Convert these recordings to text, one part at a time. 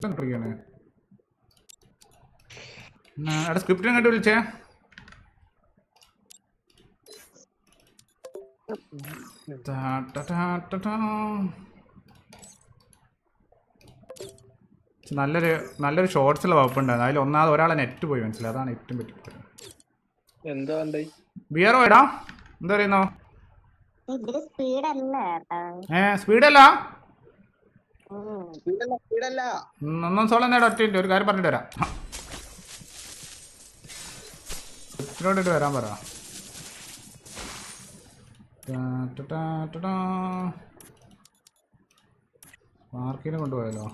എടാ സ്ക്രിപ്റ്റ് അങ്ങോട്ട് വിളിച്ചേ. നല്ലൊരു ഷോർട്സിലുള്ള വകുപ്പുണ്ടായിരുന്നു. അതിൽ ഒന്നാമത് ഒരാളെ നെറ്റ് പോയി മനസ്സിലായി. അതാണ് ഏറ്റവും പറ്റി. ബിയറോ എടാ എന്താ പറയുന്നോ? സ്പീഡല്ല ഒന്നും സോളം നേടാ. ഒറ്റ ഒരു കാര്യം പറഞ്ഞിട്ട് വരാം. സ്ക്രിപ്റ്റിനോട്ടിട്ട് വരാൻ പറ. മാർക്കിനെ കൊണ്ടുപോയല്ലോ.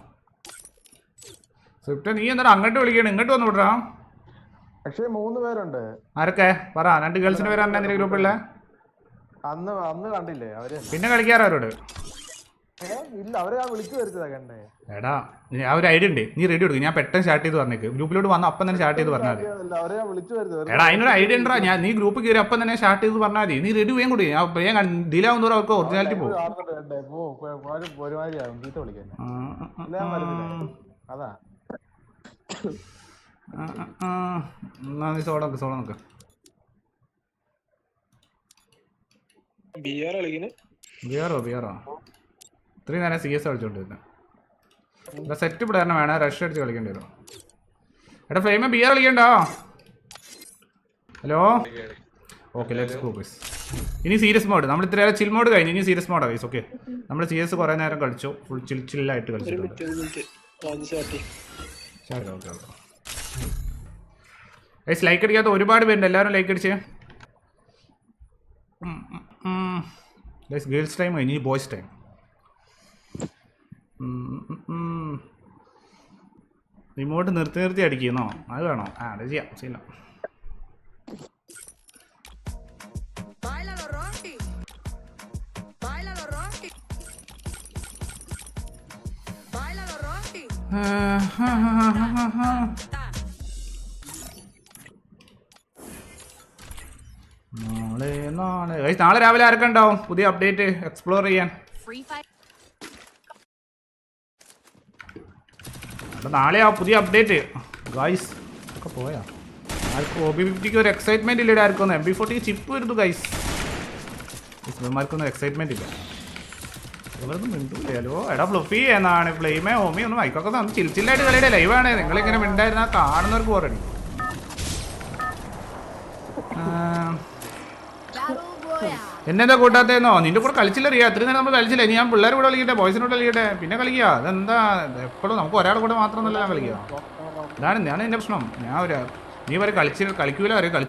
സ്വിഫ്റ്റ് നീ എന്താ അങ്ങോട്ട് വിളിക്കണം? ഇങ്ങോട്ട് വന്നു വിടാ. പക്ഷേ 3 പേരുണ്ട്. ആരൊക്കെ പറ? 2 ഗേൾസിന്റെ പേരാ എന്റെ ഗ്രൂപ്പിലെ. അന്ന് കണ്ടില്ലേ അവര്? പിന്നെ കളിക്കാറ് അവരോട് ഇല്ല, അവരെ ഞാൻ വിളിച്ചു വരുത്തതാ കണ്ടേ. എടാ ആ ഒരു ഐഡിയ ഉണ്ട്, നീ റെഡി കൊടുക്കും. ഞാൻ പെട്ടെന്ന് സ്റ്റാർട്ട് ചെയ്ത് പറഞ്ഞേക്ക്. ഗ്രൂപ്പിലോട്ട് വന്ന് അപ്പം തന്നെ സ്റ്റാർട്ട് ചെയ്ത് പറഞ്ഞാൽ മതി. എടാ അതിനൊരു ഐഡിയ ഉണ്ടാ. നീ ഗ്രൂപ്പ് കയറി അപ്പം തന്നെ സ്റ്റാർട്ട് ചെയ്ത് പറഞ്ഞാൽ മതി. നീ റെഡി വേഗം കൂടി. ഞാൻ ഡിലേ ആവുന്നവരും അവർക്ക് ഒറിജിനാലിറ്റി പോകും. അതാ എന്നാ നീ സോള നോക്ക്. ബിയറോ ഇത്രയും നേരം CS കളിച്ചോണ്ടിരുന്നത്. സെറ്റ് പിള്ളേരെ വേണേ റഷ് അടിച്ച് കളിക്കേണ്ടി വരും. എടാ ഫ്ലെയിമ ബിയർ കളിക്കണ്ടോ? Hello okay let's go guys. ഇനി സീരിയസ് മോഡ്. നമ്മൾ ഇത്ര ചിൽ മോഡ് കഴിഞ്ഞു. ഇനി സീരിയസ് മോഡാണ് ഗയ്സ്. ഓക്കെ നമ്മൾ CS കുറേ നേരം കളിച്ചു. ഫുൾ ചില്ലായിട്ട് കളിച്ചിട്ടുണ്ട്. ഗയ്സ് ലൈക്ക് അടിക്കാത്ത ഒരുപാട് പേരുണ്ട്. എല്ലാവരും ലൈക്ക് അടിച്ചേ ഗയ്സ്. ഗേൾസ് ടൈം കഴിഞ്ഞ് ഇനി ബോയ്സ് ടൈം. റിമോട്ട് നിർത്തി അടിക്കുന്നോ? അത് വേണോ? അത് ചെയ്യാം. ശീലം നാളെ രാവിലെ ആരൊക്കെ ഉണ്ടാവും പുതിയ അപ്ഡേറ്റ് എക്സ്പ്ലോർ ചെയ്യാൻ? നാളെയാ പുതിയ അപ്ഡേറ്റ് ഗൈസ്. ഒക്കെ പോയാ ആർക്കും OB50ക്ക് ഒരു എക്സൈറ്റ്മെന്റ് ഇല്ല. ആർക്കും MB40 ചിപ്പ് വരുന്നു ഗൈസ്. ഇവന്മാർക്കൊന്നും എക്സൈറ്റ്മെന്റ് ഇല്ല. ഇവരൊന്നും മിണ്ടൂലോ. എടാ ഫ്ലുഫി എന്നാണ് ഫ്ലെയിമേ ഹോമി ഒന്നും മൈക്കൊക്കെ ചില്ലായിട്ട് കളിയുടെ ലൈവാണ്. നിങ്ങളിങ്ങനെ മിണ്ടായിരുന്ന കാണുന്നവർക്ക് ബോറടി. എന്നെന്താ കൂട്ടാത്തേന്നോ? നിന്റെ കൂടെ കളിച്ചില്ല അറിയാം. അത്രയും നേരം നമ്മൾ കളിച്ചില്ല. ഇനി ഞാൻ പിള്ളേർ കൂടെ കളിക്കട്ടെ, ബോയ്സിനോട് കളിക്കട്ടെ, പിന്നെ കളിക്കുക. അതെന്താ എപ്പോഴും നമുക്ക് ഒരാൾ കൂടെ മാത്രമൊന്നുമല്ല ഞാൻ കളിക്കുക. ഞാൻ എൻ്റെ പ്രശ്നം. നീ വരെ കളിക്കൂല വരെ കളി